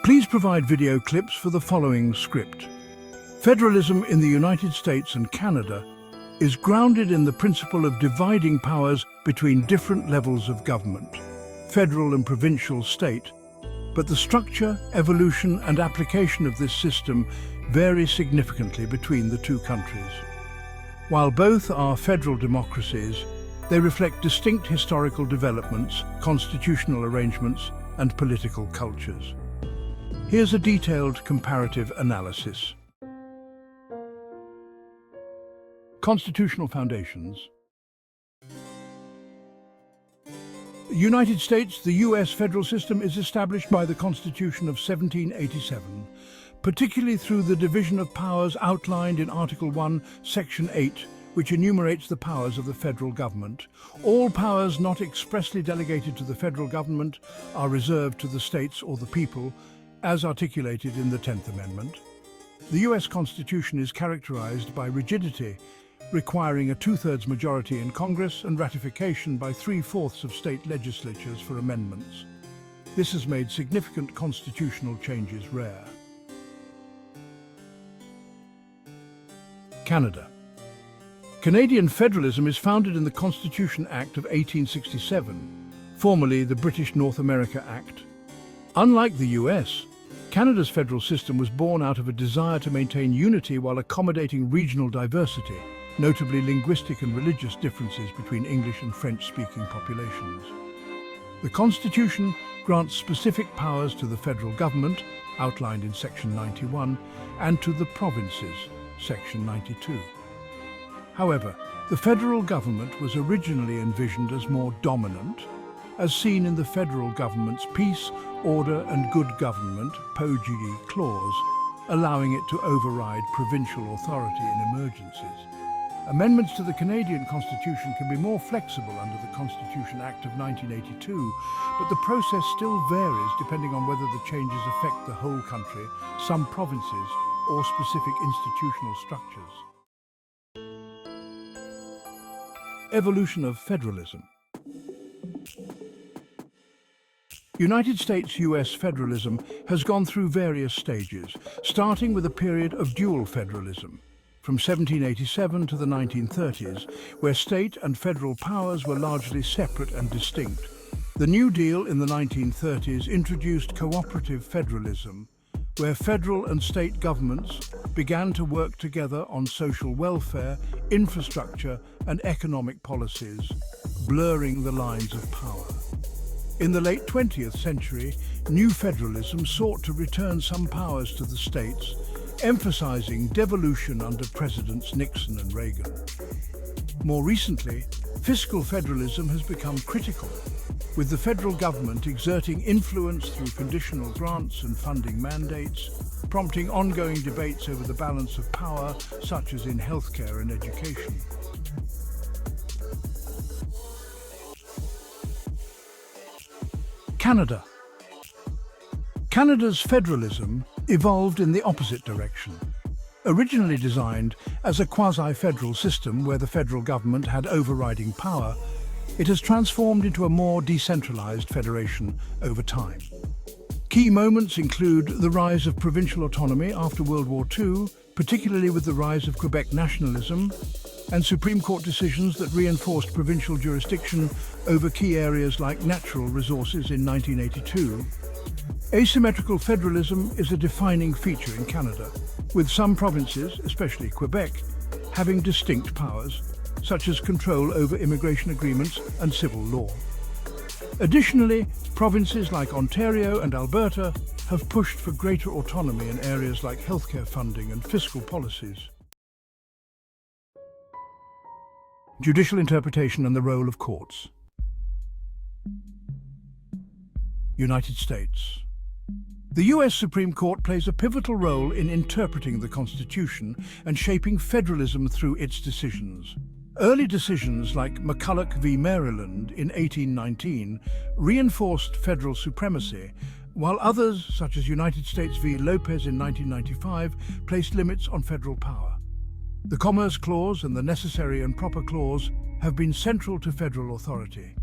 Please provide video clips for the following script. Federalism in the United States and Canada is grounded in the principle of dividing powers between different levels of government, federal and provincial state, but the structure, evolution and application of this system vary significantly between the two countries. While both are federal democracies, they reflect distinct historical developments, constitutional arrangements and political cultures. Here's a detailed comparative analysis. Constitutional foundations. United States, the U.S. federal system is established by the Constitution of 1787, particularly through the division of powers outlined in Article 1, Section 8, which enumerates the powers of the federal government. All powers not expressly delegated to the federal government are reserved to the states or the people, as articulated in the 10th Amendment. The U.S. Constitution is characterized by rigidity, requiring a two-thirds majority in Congress and ratification by three-fourths of state legislatures for amendments. This has made significant constitutional changes rare. Canada. Canadian federalism is founded in the Constitution Act of 1867, formerly the British North America Act. Unlike the US, Canada's federal system was born out of a desire to maintain unity while accommodating regional diversity, notably linguistic and religious differences between English and French-speaking populations. The Constitution grants specific powers to the federal government, outlined in Section 91, and to the provinces, Section 92. However, the federal government was originally envisioned as more dominant, as seen in the federal government's Peace, Order and Good Government (POGE) clause, allowing it to override provincial authority in emergencies. Amendments to the Canadian Constitution can be more flexible under the Constitution Act of 1982, but the process still varies depending on whether the changes affect the whole country, some provinces, or specific institutional structures. Evolution of federalism. United States-US federalism has gone through various stages, starting with a period of dual federalism, from 1787 to the 1930s, where state and federal powers were largely separate and distinct. The New Deal in the 1930s introduced cooperative federalism, where federal and state governments began to work together on social welfare, infrastructure and economic policies, blurring the lines of power. In the late 20th century, new federalism sought to return some powers to the states, emphasizing devolution under Presidents Nixon and Reagan. More recently, fiscal federalism has become critical, with the federal government exerting influence through conditional grants and funding mandates, prompting ongoing debates over the balance of power, such as in healthcare and education. Canada. Canada's federalism evolved in the opposite direction. Originally designed as a quasi-federal system where the federal government had overriding power, it has transformed into a more decentralized federation over time. Key moments include the rise of provincial autonomy after World War II, particularly with the rise of Quebec nationalism, and Supreme Court decisions that reinforced provincial jurisdiction over key areas like natural resources in 1982. Asymmetrical federalism is a defining feature in Canada, with some provinces, especially Quebec, having distinct powers, such as control over immigration agreements and civil law. Additionally, provinces like Ontario and Alberta have pushed for greater autonomy in areas like healthcare funding and fiscal policies. Judicial interpretation and the role of courts. United States. The U.S. Supreme Court plays a pivotal role in interpreting the Constitution and shaping federalism through its decisions. Early decisions like McCulloch v. Maryland in 1819 reinforced federal supremacy, while others, such as United States v. Lopez in 1995, placed limits on federal power. The Commerce Clause and the Necessary and Proper Clause have been central to federal authority.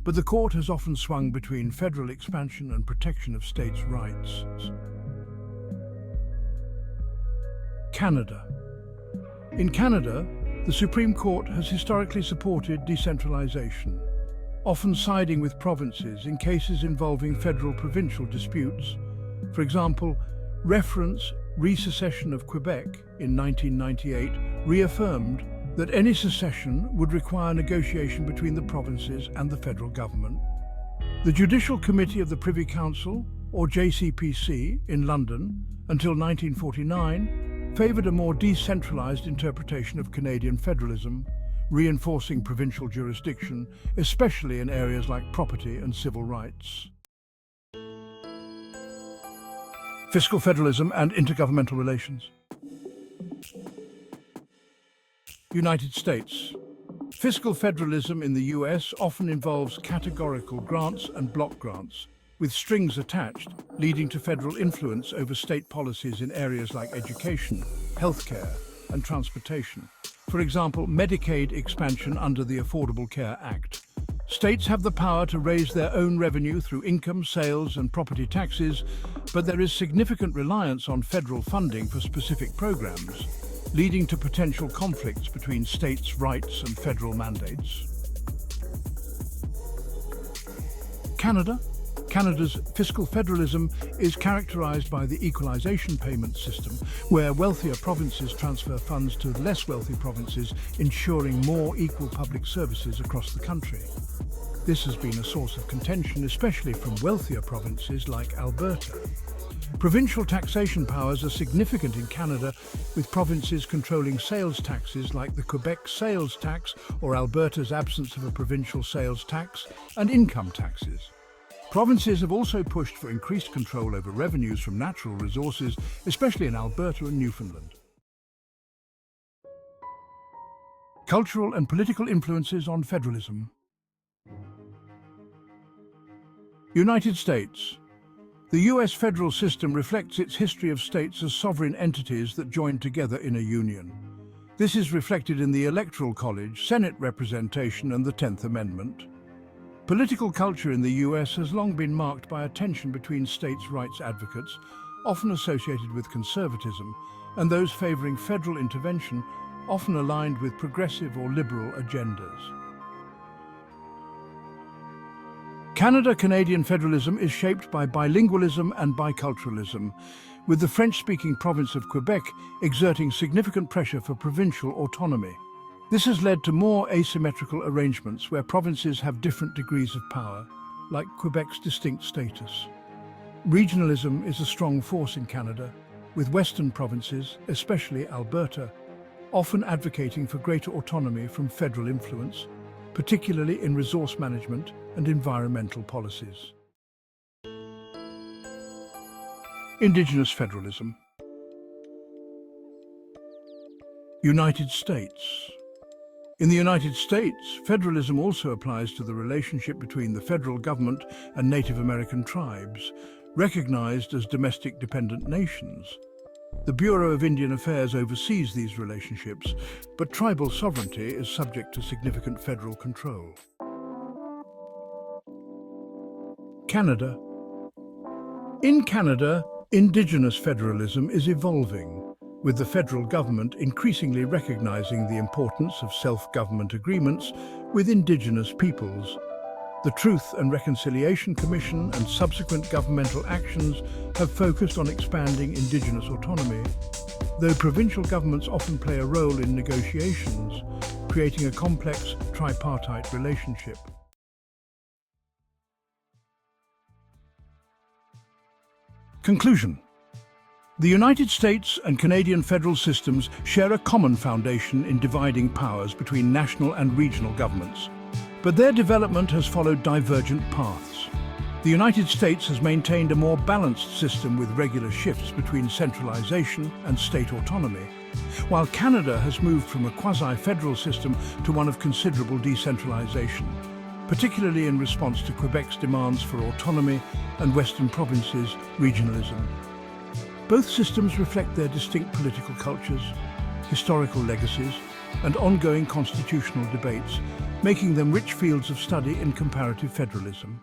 but the court has often swung between federal expansion and protection of states' rights. Canada. In Canada, the Supreme Court has historically supported decentralization, often siding with provinces in cases involving federal-provincial disputes. For example, reference resecession of Quebec in 1998 reaffirmed that any secession would require negotiation between the provinces and the federal government. The Judicial Committee of the Privy Council, or JCPC, in London, until 1949, favoured a more decentralised interpretation of Canadian federalism, reinforcing provincial jurisdiction, especially in areas like property and civil rights. Fiscal federalism and intergovernmental relations. United States. Fiscal federalism in the US often involves categorical grants and block grants, with strings attached, leading to federal influence over state policies in areas like education, healthcare, and transportation. For example, Medicaid expansion under the Affordable Care Act. States have the power to raise their own revenue through income, sales, and property taxes, but there is significant reliance on federal funding for specific programs, leading to potential conflicts between states' rights and federal mandates. Canada. Canada's fiscal federalism is characterized by the equalization payment system, where wealthier provinces transfer funds to less wealthy provinces, ensuring more equal public services across the country. This has been a source of contention, especially from wealthier provinces like Alberta. Provincial taxation powers are significant in Canada, with provinces controlling sales taxes like the Quebec sales tax or Alberta's absence of a provincial sales tax, and income taxes. Provinces have also pushed for increased control over revenues from natural resources, especially in Alberta and Newfoundland. Cultural and political influences on federalism. United States. The US federal system reflects its history of states as sovereign entities that join together in a union. This is reflected in the Electoral College, Senate representation, and the 10th Amendment. Political culture in the US has long been marked by a tension between states' rights advocates, often associated with conservatism, and those favoring federal intervention, often aligned with progressive or liberal agendas. Canada-Canadian federalism is shaped by bilingualism and biculturalism, with the French-speaking province of Quebec exerting significant pressure for provincial autonomy. This has led to more asymmetrical arrangements where provinces have different degrees of power, like Quebec's distinct status. Regionalism is a strong force in Canada, with western provinces, especially Alberta, often advocating for greater autonomy from federal influence, particularly in resource management and environmental policies. Indigenous federalism. United States. In the United States, federalism also applies to the relationship between the federal government and Native American tribes, recognized as domestic dependent nations. The Bureau of Indian Affairs oversees these relationships, but tribal sovereignty is subject to significant federal control. Canada. In Canada, Indigenous federalism is evolving, with the federal government increasingly recognizing the importance of self-government agreements with Indigenous peoples. The Truth and Reconciliation Commission and subsequent governmental actions have focused on expanding Indigenous autonomy, though provincial governments often play a role in negotiations, creating a complex tripartite relationship. Conclusion. The United States and Canadian federal systems share a common foundation in dividing powers between national and regional governments, but their development has followed divergent paths. The United States has maintained a more balanced system with regular shifts between centralization and state autonomy, while Canada has moved from a quasi-federal system to one of considerable decentralization, particularly in response to Quebec's demands for autonomy and Western provinces' regionalism. Both systems reflect their distinct political cultures, historical legacies, and ongoing constitutional debates, making them rich fields of study in comparative federalism.